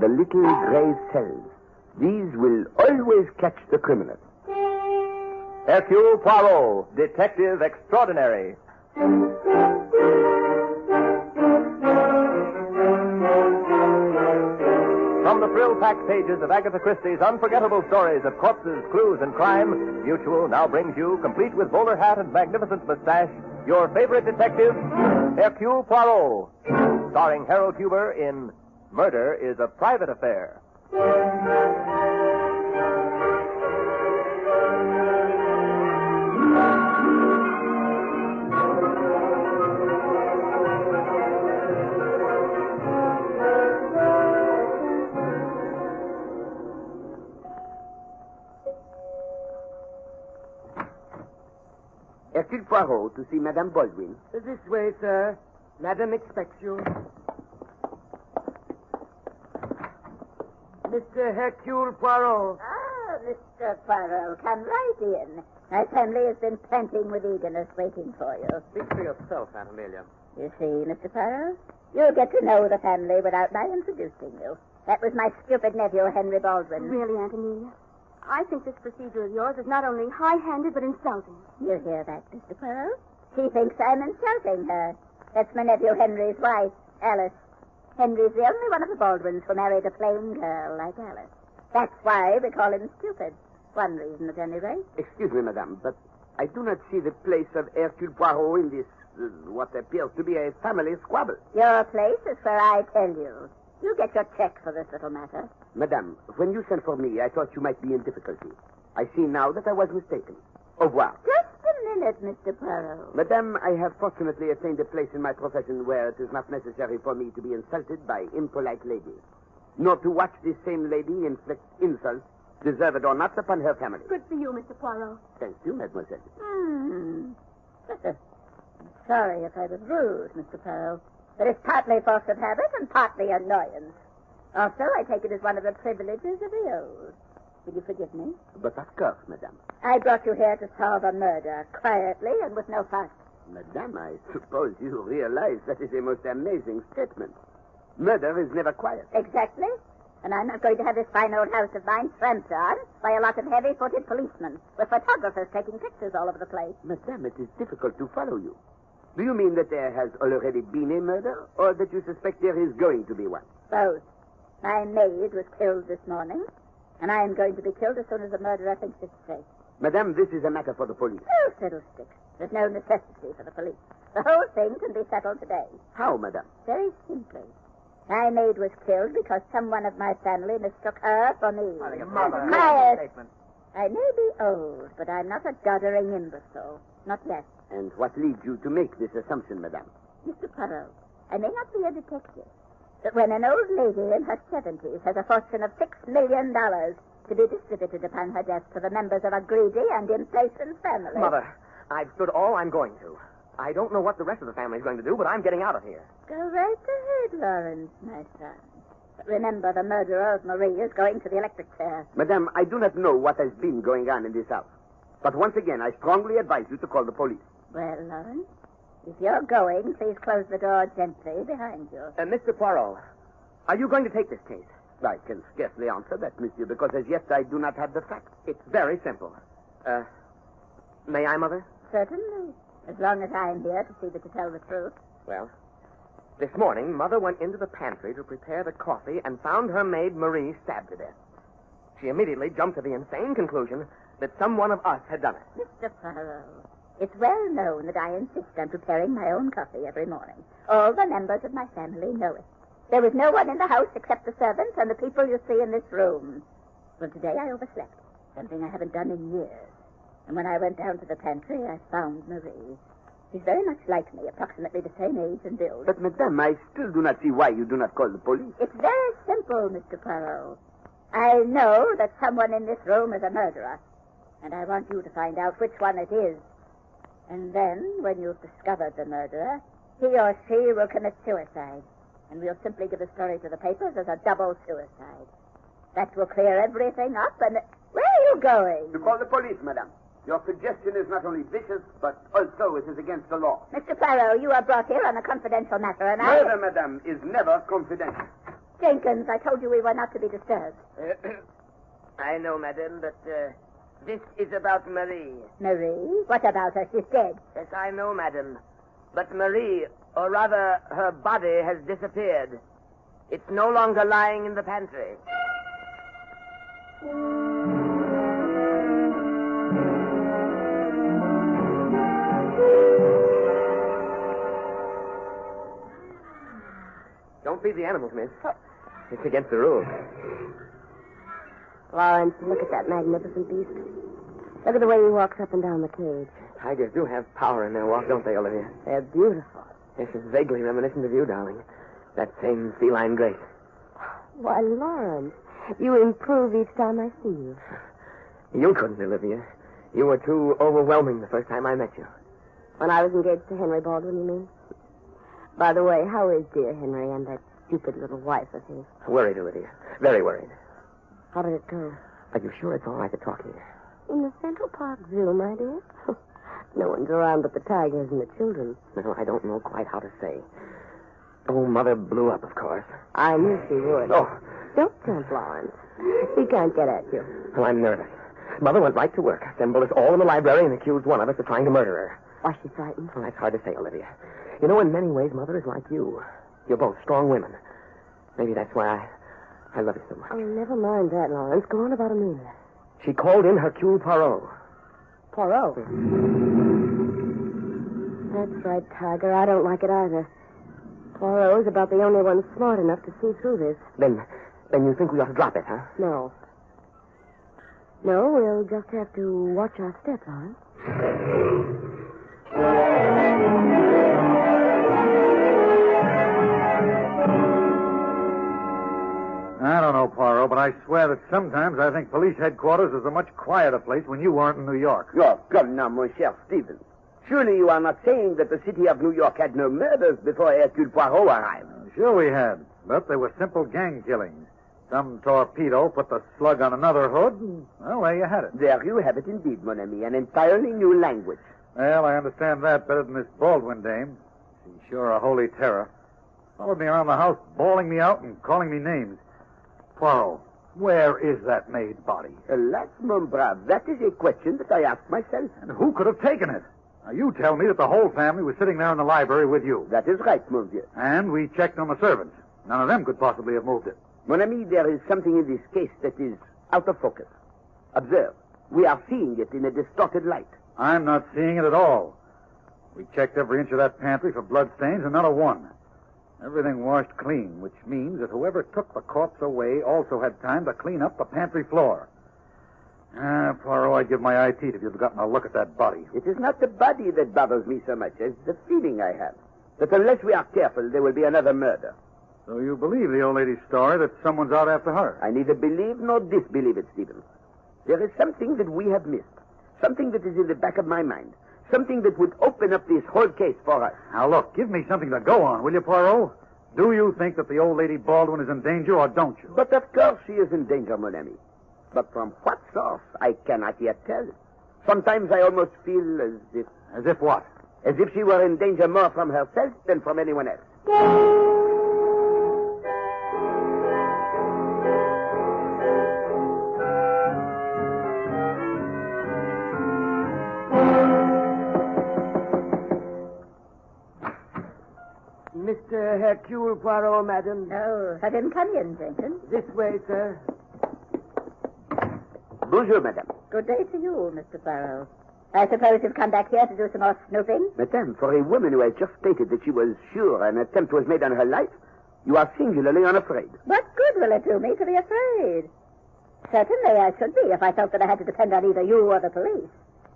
the little gray cells. These will always catch the criminal. Hercule Poirot, Detective Extraordinary. From the thrill-packed pages of Agatha Christie's unforgettable stories of corpses, clues, and crime, Mutual now brings you, complete with bowler hat and magnificent mustache, your favorite detective, Hercule Poirot, starring Harold Huber in Murder is a Private Affair. Hercule Poirot to see Madame Baldwin. This way, sir. Madame expects you. Mr. Hercule Poirot. Ah, Mr. Poirot, come right in. My family has been panting with eagerness waiting for you. Speak for yourself, Aunt Amelia. You see, Mr. Poirot, you'll get to know the family without my introducing you. That was my stupid nephew, Henry Baldwin. Really, Aunt Amelia? I think this procedure of yours is not only high-handed but insulting. You hear that, Mr. Poirot? She thinks I'm insulting her. That's my nephew Henry's wife, Alice. Henry's the only one of the Baldwins who married a plain girl like Alice. That's why we call him stupid. One reason, at any rate. Excuse me, madame, but I do not see the place of Hercule Poirot in this, what appears to be a family squabble. Your place is where I tell you. You get your check for this little matter. Madame, when you sent for me, I thought you might be in difficulty. I see now that I was mistaken. Au revoir. Just a minute, Mr. Poirot. Madame, I have fortunately attained a place in my profession where it is not necessary for me to be insulted by impolite ladies, nor to watch this same lady inflict insults, deserved or not, upon her family. Good for you, Mr. Poirot. Thank you, mademoiselle. I'm sorry if I was rude, Mr. Poirot, but it's partly force of habit and partly annoyance. Also, I take it as one of the privileges of the old. Will you forgive me? But of course, madame. I brought you here to solve a murder, quietly and with no fuss. Madame, I suppose you realize that is a most amazing statement. Murder is never quiet. Exactly. And I'm not going to have this fine old house of mine tramped on by a lot of heavy-footed policemen with photographers taking pictures all over the place. Madame, it is difficult to follow you. Do you mean that there has already been a murder, or that you suspect there is going to be one? Both. My maid was killed this morning, and I am going to be killed as soon as the murderer thinks it's safe. Madame, this is a matter for the police. Oh, fiddlesticks. There's no necessity for the police. The whole thing can be settled today. How, madame? Very simply. My maid was killed because someone of my family mistook her for me. Mother. Quiet! I may be old, but I'm not a doddering imbecile. Not yet. And what leads you to make this assumption, madame? Mr. Poirot, I may not be a detective, but when an old lady in her 70s has a fortune of $6 million to be distributed upon her death to the members of a greedy and impatient family... Mother, I've stood all I'm going to. I don't know what the rest of the family's going to do, but I'm getting out of here. Go right ahead, Lawrence, my son. But remember, the murderer of Marie is going to the electric chair. Madame, I do not know what has been going on in this house. But once again, I strongly advise you to call the police. Well, Lawrence, if you're going, please close the door gently behind you. Mr. Poirot, are you going to take this case? I can scarcely answer that, monsieur, because as yet I do not have the facts. It's very simple. May I, Mother? Certainly, as long as I'm here to see that you tell the truth. Well, this morning, Mother went into the pantry to prepare the coffee and found her maid, Marie, stabbed to death. She immediately jumped to the insane conclusion that some one of us had done it. Mr. Poirot, it's well known that I insist on preparing my own coffee every morning. All the members of my family know it. There was no one in the house except the servants and the people you see in this room. Well, today I overslept, something I haven't done in years. And when I went down to the pantry, I found Marie. She's very much like me, approximately the same age and build. But, madame, I still do not see why you do not call the police. It's very simple, Mr. Poirot. I know that someone in this room is a murderer, and I want you to find out which one it is. And then, when you've discovered the murderer, he or she will commit suicide, and we'll simply give a story to the papers as a double suicide. That will clear everything up, and... Where are you going? To call the police, madame. Your suggestion is not only vicious, but also it is against the law. Mr. Poirot, you are brought here on a confidential matter, and Murder, madame, is never confidential. Jenkins, I told you we were not to be disturbed. I know, madame, but this is about Marie. Marie? What about her? She's dead. Yes, I know, madame. But Marie, or rather, her body has disappeared. It's no longer lying in the pantry. Don't feed the animals, miss. It's against the rules. Lawrence, look at that magnificent beast. Look at the way he walks up and down the cage. Tigers do have power in their walk, don't they, Olivia? They're beautiful. Yes, it's vaguely reminiscent of you, darling. That same feline grace. Why, Lawrence, you improve each time I see you. You couldn't, Olivia. You were too overwhelming the first time I met you. When I was engaged to Henry Baldwin, you mean? By the way, how is dear Henry and that stupid little wife of his? Worried, Olivia. Very worried. How did it go? Are you sure it's all right to talk here? In the Central Park Zoo, my dear. No one's around but the tigers and the children. No, I don't know quite how to say. Oh, Mother blew up, of course. I knew she would. Oh. Don't jump, Lawrence. She can't get at you. Well, I'm nervous. Mother went right to work, assembled us all in the library, and accused one of us of trying to murder her. Was she frightened? Well, that's hard to say, Olivia. You know, in many ways, Mother is like you. You're both strong women. Maybe that's why I love you so much. Oh, never mind that, Lawrence. Go on about Amelia. She called in Hercule Poirot. Poirot? That's right, Tiger. I don't like it either. Poirot's about the only one smart enough to see through this. Then you think we ought to drop it, huh? No. No, we'll just have to watch our step, Lawrence. I don't know, Poirot, but I swear that sometimes I think police headquarters is a much quieter place when you weren't in New York. Oh, come now, mon cher Stephen. Surely you are not saying that the city of New York had no murders before Hercule Poirot arrived. Sure we had, but they were simple gang killings. Some torpedo put the slug on another hood, and, well, there you had it. There you have it indeed, mon ami, an entirely new language. Well, I understand that better than this Baldwin dame. She's sure a holy terror. Followed me around the house, bawling me out and calling me names. Poirot, where is that maid body? Alas, mon brave, that is a question that I ask myself. And who could have taken it? Now, you tell me that the whole family was sitting there in the library with you. That is right, monsieur. And we checked on the servants. None of them could possibly have moved it. Mon ami, there is something in this case that is out of focus. Observe, we are seeing it in a distorted light. I'm not seeing it at all. We checked every inch of that pantry for bloodstains, and not a one. Everything washed clean, which means that whoever took the corpse away also had time to clean up the pantry floor. Poirot, I'd give my eye teeth if you'd gotten a look at that body. It is not the body that bothers me so much as the feeling I have that unless we are careful, there will be another murder. So you believe the old lady's story that someone's out after her? I neither believe nor disbelieve it, Stephen. There is something that we have missed. Something that is in the back of my mind. Something that would open up this whole case for us. Now, look, give me something to go on, will you, Poirot? Do you think that the old lady Baldwin is in danger, or don't you? But of course she is in danger, mon ami. But from what source, I cannot yet tell. Sometimes I almost feel as if... As if what? As if she were in danger more from herself than from anyone else. Mr. Hercule Poirot, madam. Oh, let him come in, Jenkins. This way, sir. Bonjour, madame. Good day to you, Mr. Poirot. I suppose you've come back here to do some more snooping? Madame, for a woman who has just stated that she was sure an attempt was made on her life, you are singularly unafraid. What good will it do me to be afraid? Certainly I should be if I felt that I had to depend on either you or the police.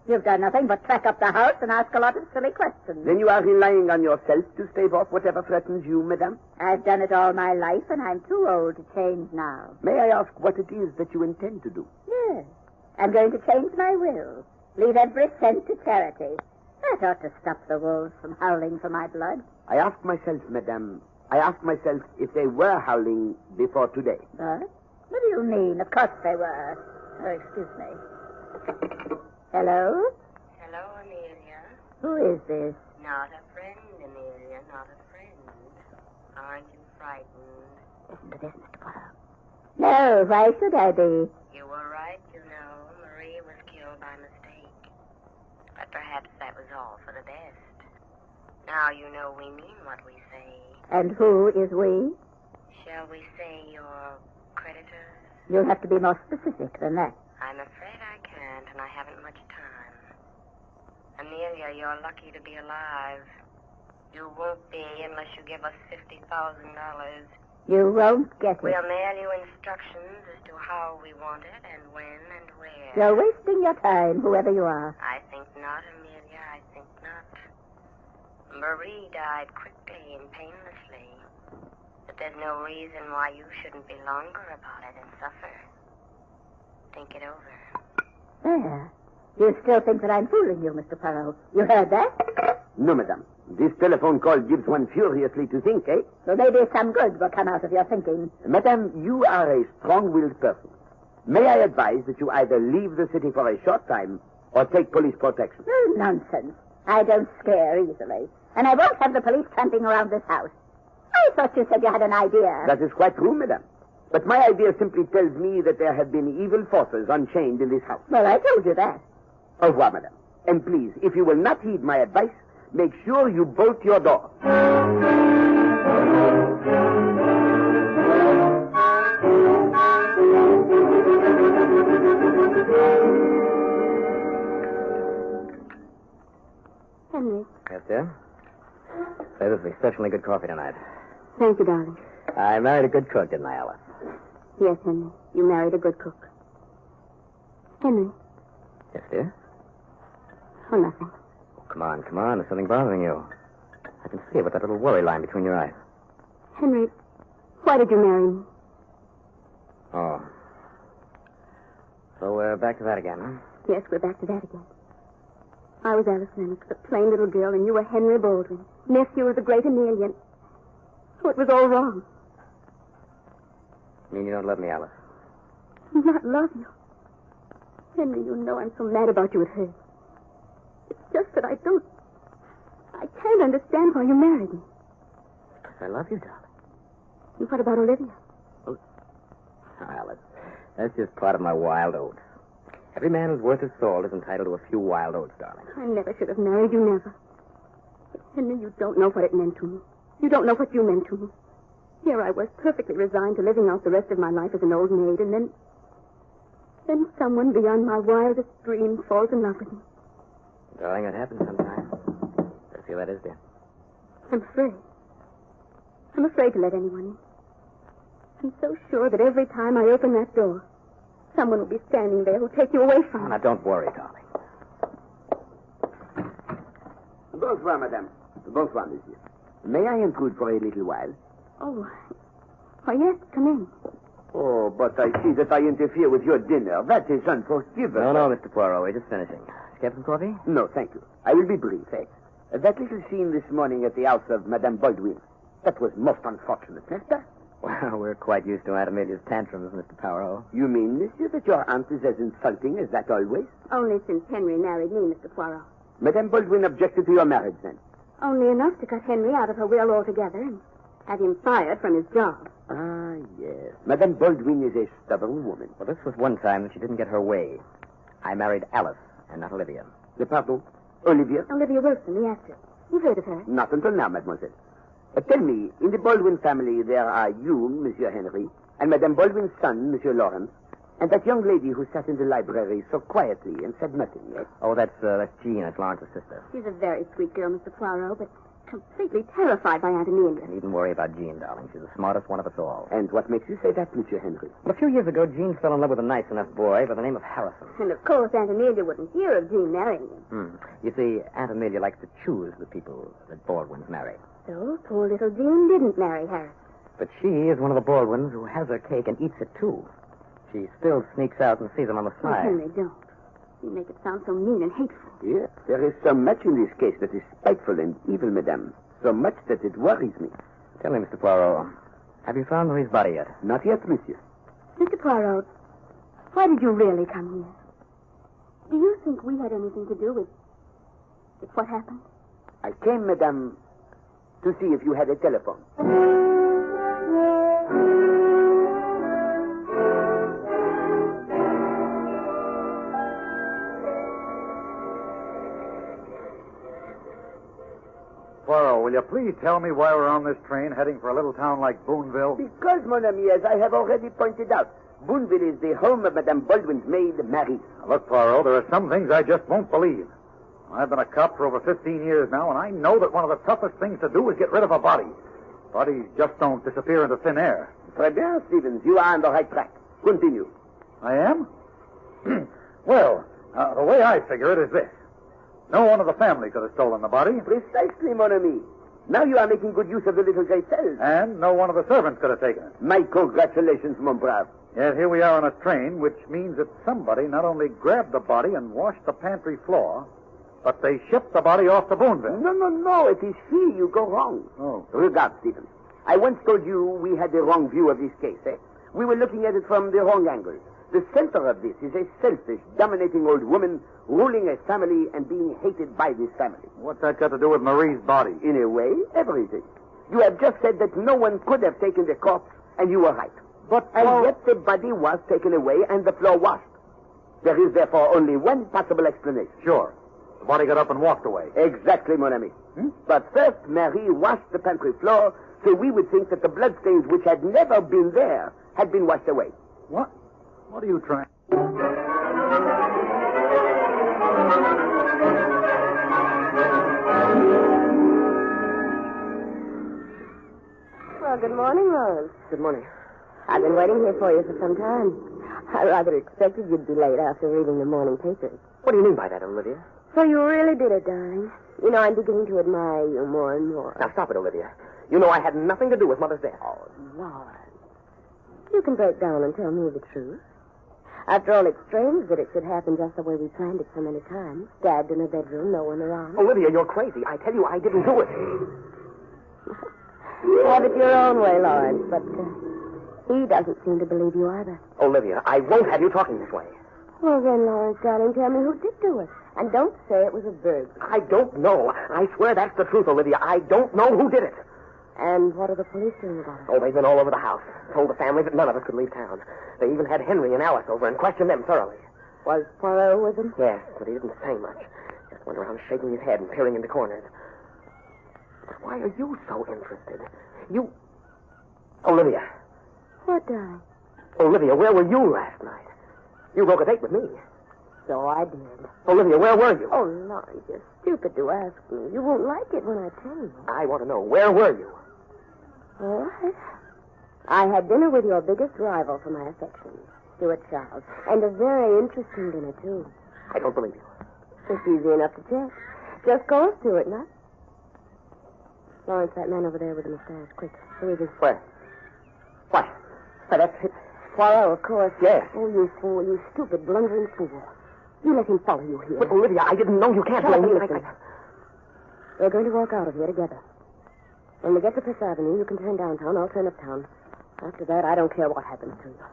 You've done nothing but track up the house and ask a lot of silly questions. Then you are relying on yourself to stave off whatever threatens you, madame? I've done it all my life, and I'm too old to change now. May I ask what it is that you intend to do? Yes. I'm going to change my will. Leave every cent to charity. That ought to stop the wolves from howling for my blood. I ask myself, madame, if they were howling before today. What? What do you mean? Of course they were. Oh, excuse me. Hello? Hello, Amelia. Who is this? Not a friend, Amelia, not a friend. Aren't you frightened? Listen to this, Mr. Poirot. No, why should I be? You were right, you know. Marie was killed by mistake. But perhaps that was all for the best. Now you know we mean what we say. And who is we? Shall we say your creditors? You'll have to be more specific than that. I'm afraid I can't, and I haven't much time. Amelia, you're lucky to be alive. You won't be unless you give us $50,000. You won't get it. We'll mail you instructions as to how we want it and when and where. You're wasting your time, whoever you are. I think not, Amelia. I think not. Marie died quickly and painlessly. But there's no reason why you shouldn't be longer about it and suffer. Think it over. There. You still think that I'm fooling you, Mr. Poirot. You heard that? No, madame. This telephone call gives one furiously to think, eh? So maybe some good will come out of your thinking. Madame, you are a strong-willed person. May I advise that you either leave the city for a short time or take police protection? Oh, nonsense. I don't scare easily. And I won't have the police tramping around this house. I thought you said you had an idea. That is quite true, madame. But my idea simply tells me that there have been evil forces unchained in this house. Well, I told you that. Au revoir, madame. And please, if you will not heed my advice, make sure you bolt your door. Henry. Yes, dear? Say, this is exceptionally good coffee tonight. Thank you, darling. I married a good cook, didn't I, Alice? Yes, Henry. You married a good cook. Henry. Yes, dear? Oh, nothing. Oh, come on. There's something bothering you. I can see it with that little worry line between your eyes. Henry, why did you marry me? Oh. So we're back to that again, huh? Yes, we're back to that again. I was Alice Lennox, a plain little girl, and you were Henry Baldwin, nephew of the great Amelia. Oh, it was all wrong. You mean you don't love me, Alice? Not love you. Henry, you know I'm so mad about you it hurts. It's just that I can't understand why you married me. Because I love you, darling. And what about Olivia? Oh, Alice, that's just part of my wild oats. Every man who's worth his salt is entitled to a few wild oats, darling. I never should have married you, never. But, Henry, you don't know what it meant to me. You don't know what you meant to me. Here I was, perfectly resigned to living out the rest of my life as an old maid, and then someone beyond my wildest dreams falls in love with me. Darling, it happens sometimes. Let's see how that is, dear. I'm afraid. I'm afraid to let anyone in. I'm so sure that every time I open that door, someone will be standing there who'll take you away from me. Now, don't worry, darling. Bonsoir, madame. Bonsoir, monsieur. May I intrude for a little while? Oh, yes, come in. Oh, but I see that I interfere with your dinner. That is unforgivable. No, Mr. Poirot, we're just finishing. Get some coffee? No, thank you. I will be brief, eh? That little scene this morning at the house of Madame Baldwin, that was most unfortunate, n'est-ce pas? Well, we're quite used to Aunt Amelia's tantrums, Mr. Poirot. You mean, monsieur, that your aunt is as insulting as that always? Only since Henry married me, Mr. Poirot. Madame Baldwin objected to your marriage, then? Only enough to cut Henry out of her will altogether and have him fired from his job. Ah, yes. Madame Baldwin is a stubborn woman. Well, this was one time that she didn't get her way. I married Alice and not Olivia. Pardon? Olivia? Olivia Wilson, the actress. You've heard of her? Not until now, mademoiselle. Tell me, in the Baldwin family, there are you, Monsieur Henry, and Madame Baldwin's son, Monsieur Lawrence, and that young lady who sat in the library so quietly and said nothing, yes? Oh, that's Jean. That's Lawrence's sister. She's a very sweet girl, Mr. Poirot, but completely terrified by Aunt Amelia. You needn't worry about Jean, darling. She's the smartest one of us all. And what makes you say that, Monsieur Henry? Well, a few years ago, Jean fell in love with a nice enough boy by the name of Harrison. And, of course, Aunt Amelia wouldn't hear of Jean marrying him. You see, Aunt Amelia likes to choose the people that Baldwins marry. So poor little Jean didn't marry Harrison. But she is one of the Baldwins who has her cake and eats it, too. She still sneaks out and sees them on the Oh, side. Henry, don't. You make it sound so mean and hateful. Yes, there is so much in this case that is spiteful and evil, madame. So much that it worries me. Tell me, Mr. Poirot, have you found Marie's body yet? Not yet, monsieur. Mr. Poirot, why did you really come here? Do you think we had anything to do with what happened? I came, madame, to see if you had a telephone. Poirot, will you please tell me why we're on this train heading for a little town like Boonville? Because, mon ami, as I have already pointed out, Boonville is the home of Madame Baldwin's maid, Marie. Now, look, Poirot, there are some things I just won't believe. I've been a cop for over 15 years now, and I know that one of the toughest things to do is get rid of a body. Bodies just don't disappear into thin air. Très bien, Stevens. You are on the right track. Continue. I am? Well, the way I figure it is this. No one of the family could have stolen the body. Precisely, mon ami. Now you are making good use of the little gray cells. And no one of the servants could have taken it. My congratulations, mon brave. Yet here we are on a train, which means that somebody not only grabbed the body and washed the pantry floor, but they shipped the body off to Boonville. No. It is here you go wrong. Oh. Regard, Stevens. I once told you we had the wrong view of this case, eh? We were looking at it from the wrong angle. The center of this is a selfish, dominating old woman ruling a family and being hated by this family. What's that got to do with Marie's body? In a way, everything. You have just said that no one could have taken the corpse, and you were right. And yet the body was taken away and the floor washed. There is therefore only one possible explanation. Sure. The body got up and walked away. Exactly, mon ami. But first, Marie washed the pantry floor, so we would think that the bloodstains which had never been there had been washed away. What? What are you trying? Well, good morning, Lawrence. Good morning. I've been waiting here for you for some time. I rather expected you'd be late after reading the morning papers. What do you mean by that, Olivia? So you really did it, darling. You know, I'm beginning to admire you more and more. Now, stop it, Olivia. You know I had nothing to do with Mother's death. Oh, Lawrence. You can break down and tell me the truth. After all, it's strange that it should happen just the way we planned it so many times. Stabbed in a bedroom, no one around. Olivia, you're crazy. I tell you, I didn't do it. Have it your own way, Lawrence, but he doesn't seem to believe you either. Olivia, I won't have you talking this way. Well, then, Lawrence, darling, tell me who did do it. And don't say it was a burglar. I don't know. I swear that's the truth, Olivia. I don't know who did it. And what are the police doing about it? Oh, they've been all over the house. Told the family that none of us could leave town. They even had Henry and Alice over and questioned them thoroughly. Was Poirot with them? Yes, but he didn't say much. Just went around shaking his head and peering into corners. But why are you so interested? You... Olivia. What, darling? Olivia, where were you last night? You broke a date with me. So I did. Olivia, where were you? Oh, Lawrence, you're stupid to ask me. You won't like it when I tell you. I want to know, where were you? All right. I had dinner with your biggest rival for my affections, Stuart Charles. And a very interesting dinner, too. I don't believe you. It's easy enough to check. Just call Stuart, not? Lawrence, that man over there with the mustache. Quick, who is he? Where? What? Why, that's it. Poirot, of course. Yes. Oh, you fool, you stupid, blundering fool. You let him follow you here. But, Olivia, I didn't know. You can't Shut up blame and me. listen. We're going to walk out of here together. When we get to Fifth Avenue, you can turn downtown. I'll turn uptown. After that, I don't care what happens to you.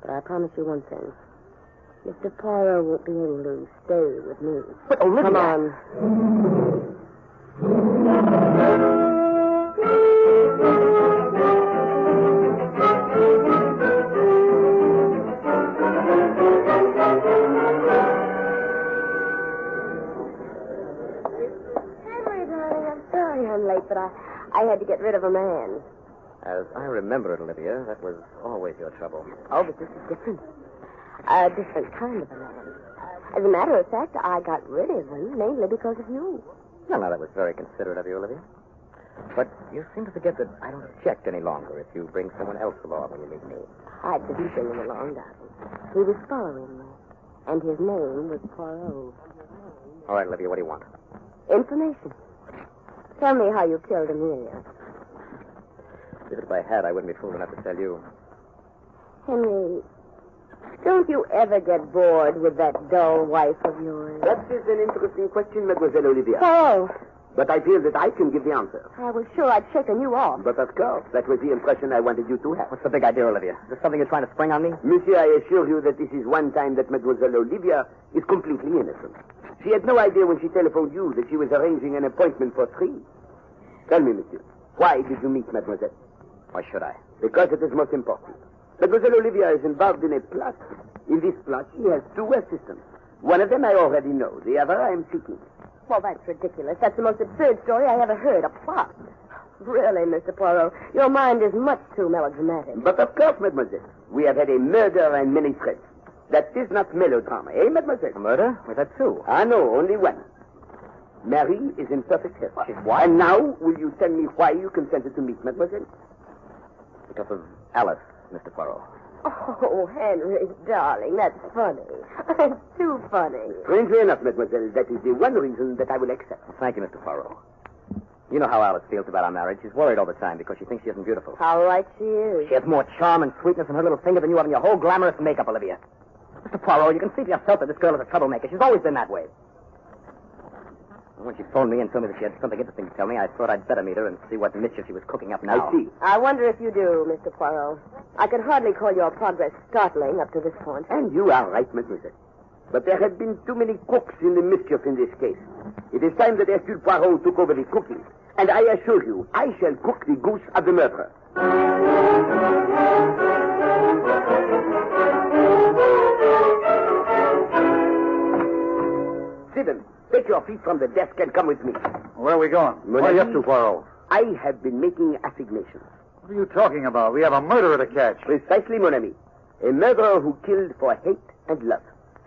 But I promise you one thing. Mr. Poirot won't be able to stay with me. But, Olivia... Come on. But I had to get rid of a man. As I remember it, Olivia, that was always your trouble. Oh, but this is different. A different kind of a man. As a matter of fact, I got rid of him mainly because of you. Well, now, that was very considerate of you, Olivia. But you seem to forget that I don't object any longer if you bring someone else along when you meet me. I didn't bring him along, darling. He was following me. And his name was Poirot. All right, Olivia, what do you want? Information. Tell me how you killed Amelia. If I had, I wouldn't be fool enough to tell you. Henry, don't you ever get bored with that dull wife of yours? That is an interesting question, Mademoiselle Olivia. Oh, But I feel that I can give the answer. I was sure I'd shaken you off. But of course, that was the impression I wanted you to have. What's the big idea, Olivia? Is this something you're trying to spring on me? Monsieur, I assure you that this is one time that Mademoiselle Olivia is completely innocent. She had no idea when she telephoned you that she was arranging an appointment for 3. Tell me, monsieur, why did you meet Mademoiselle? Why should I? Because it is most important. Mademoiselle Olivia is involved in a plot. In this plot, she has 2 assistants. One of them I already know. The other I am seeking. Well, that's ridiculous. That's the most absurd story I ever heard. A plot. Really, Mr. Poirot, your mind is much too melodramatic. But of course, mademoiselle, we have had a murder and many threats. That is not melodrama, eh, mademoiselle? A murder? We've had two. Ah, no, only one. Mary is in perfect health. She's what? And now, will you tell me why you consented to meet, mademoiselle? Because of Alice, Mr. Poirot. Oh, Henry, darling, that's funny. It's too funny. Strangely enough, mademoiselle, that is the one reason that I will accept. Thank you, Mr. Poirot. You know how Alice feels about our marriage. She's worried all the time because she thinks she isn't beautiful. How right she is. She has more charm and sweetness in her little finger than you have in your whole glamorous makeup, Olivia. Mr. Poirot, you can see for yourself that this girl is a troublemaker. She's always been that way. When she phoned me and told me that she had something interesting to tell me, I thought I'd better meet her and see what mischief she was cooking up now. I see. I wonder if you do, Mr. Poirot. I could hardly call your progress startling up to this point. And you are right, mademoiselle. But there have been too many cooks in the mischief in this case. It is time that Hercule Poirot took over the cooking. And I assure you, I shall cook the goose of the murderer. Stephen, take your feet from the desk and come with me. Where are we going? Where are you up to, Poirot? I have been making assignations. What are you talking about? We have a murderer to catch. Precisely, mon ami. A murderer who killed for hate and love.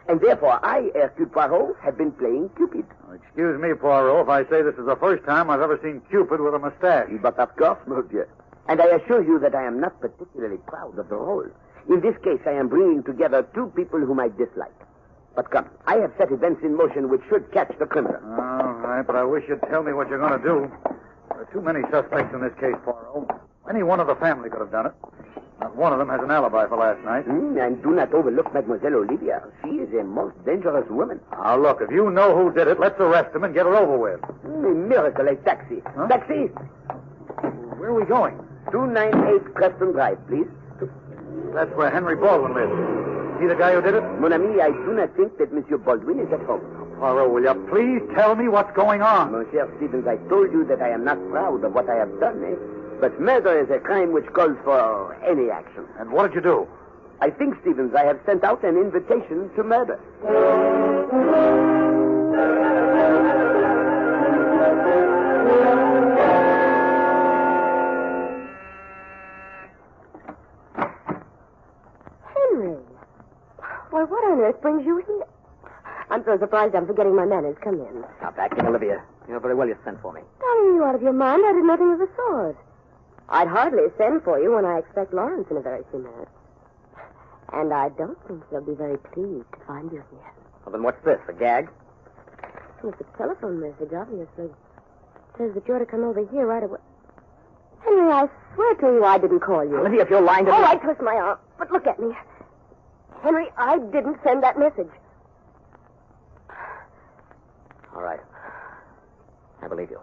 And therefore, I, Hercule Poirot, have been playing Cupid. Excuse me, Poirot, if I say this is the first time I've ever seen Cupid with a mustache. But of course, mon Dieu. And I assure you that I am not particularly proud of the role. In this case, I am bringing together two people whom I dislike. But come, I have set events in motion which should catch the criminal. All right, but I wish you'd tell me what you're going to do. There are too many suspects in this case, Poirot. Any one of the family could have done it. Not one of them has an alibi for last night. And do not overlook Mademoiselle Olivia. She is a most dangerous woman. Now, look, if you know who did it, let's arrest him and get it over with. A miracle, a taxi. Huh? Taxi! Where are we going? 298 Preston Drive, please. That's where Henry Baldwin lives. Is he the guy who did it? Mon ami, I do not think that Monsieur Baldwin is at home. Poirot, will you please tell me what's going on? Monsieur Stevens, I told you that I am not proud of what I have done, eh? But murder is a crime which calls for any action. And what did you do? I think, Stevens, I have sent out an invitation to murder. Henry. Why, what on earth brings you here? I'm so surprised I'm forgetting my manners. Come in. Stop acting, Olivia. You know very well you sent for me. Darling, you out of your mind? I did nothing of the sort. I'd hardly send for you when I expect Lawrence in a very few minutes. And I don't think he'll be very pleased to find you here. Well, then what's this, a gag? It's a telephone message, obviously. It says that you're to come over here right away. Henry, I swear to you I didn't call you. Olivia, if you're lying to me... All right, twist my arm. But look at me. Henry, I didn't send that message. All right. I believe you.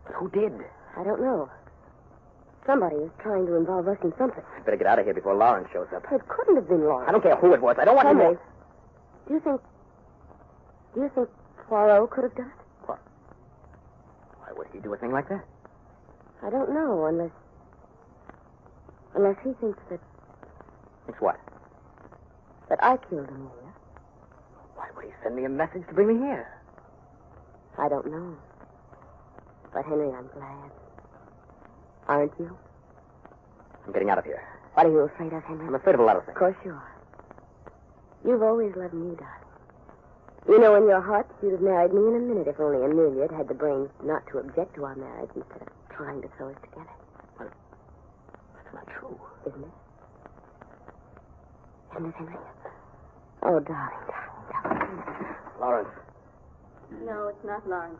But who did? I don't know. Somebody is trying to involve us in something. Better get out of here before Lawrence shows up. It couldn't have been Lawrence. I don't care who it was. I don't want Henry, any more. Do you think Poirot could have done it? What? Why would he do a thing like that? I don't know, unless he thinks Thinks what? that I killed Amelia. Why would he send me a message to bring me here? I don't know. But, Henry, I'm glad. Aren't you? I'm getting out of here. What are you afraid of, Henry? I'm afraid of a lot of things. Of course you are. You've always loved me, darling. You know, in your heart, you'd have married me in a minute if only Amelia had had the brains not to object to our marriage instead of trying to throw us together. Well, that's not true. Isn't it? Isn't it, Henry? Oh, darling. Lawrence. No, it's not Lawrence,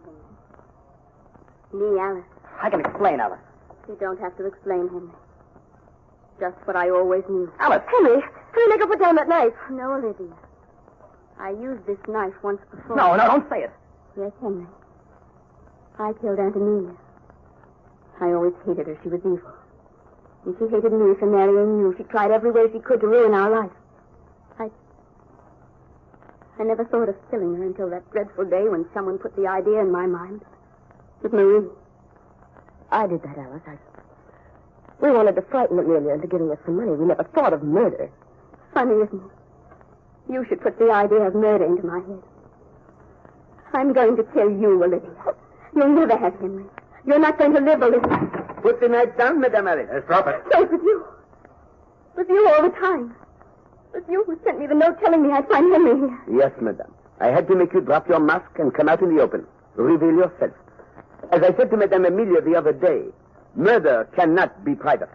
Henry. Me, Alice. I can explain, Alice. You don't have to explain, Henry. Just what I always knew. Alice! Henry, make her put down that knife. No, Olivia. I used this knife once before. No, don't say it. Yes, Henry. I killed Aunt Amelia. I always hated her. She was evil. And she hated me for marrying you. She tried every way she could to ruin our life. I never thought of killing her until that dreadful day when someone put the idea in my mind. With Marie. I did that, Alice. We wanted to frighten Amelia into giving us some money. We never thought of murder. Funny, isn't it? You should put the idea of murder into my head. I'm going to kill you, Olivia. You'll never have Henry. You're not going to live, Olivia. Put the knife down, Madame Alice. Drop it. So it was you. It was you all the time. It was you who sent me the note telling me I'd find Henry here. Yes, Madame. I had to make you drop your mask and come out in the open. Reveal yourself. As I said to Madame Amelia the other day, murder cannot be private.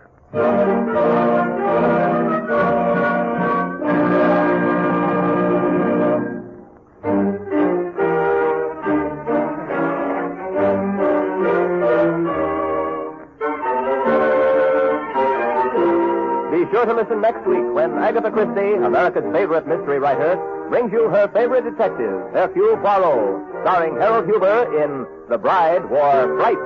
Be sure to listen next week when Agatha Christie, America's favorite mystery writer, brings you her favorite detective, Hercule Poirot, starring Harold Huber in The Bride Wore Flight.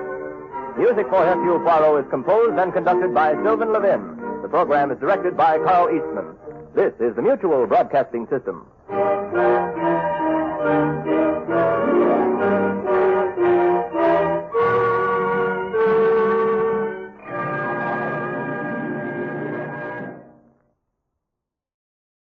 Music for Hercule Poirot is composed and conducted by Sylvan Levin. The program is directed by Carl Eastman. This is the Mutual Broadcasting System.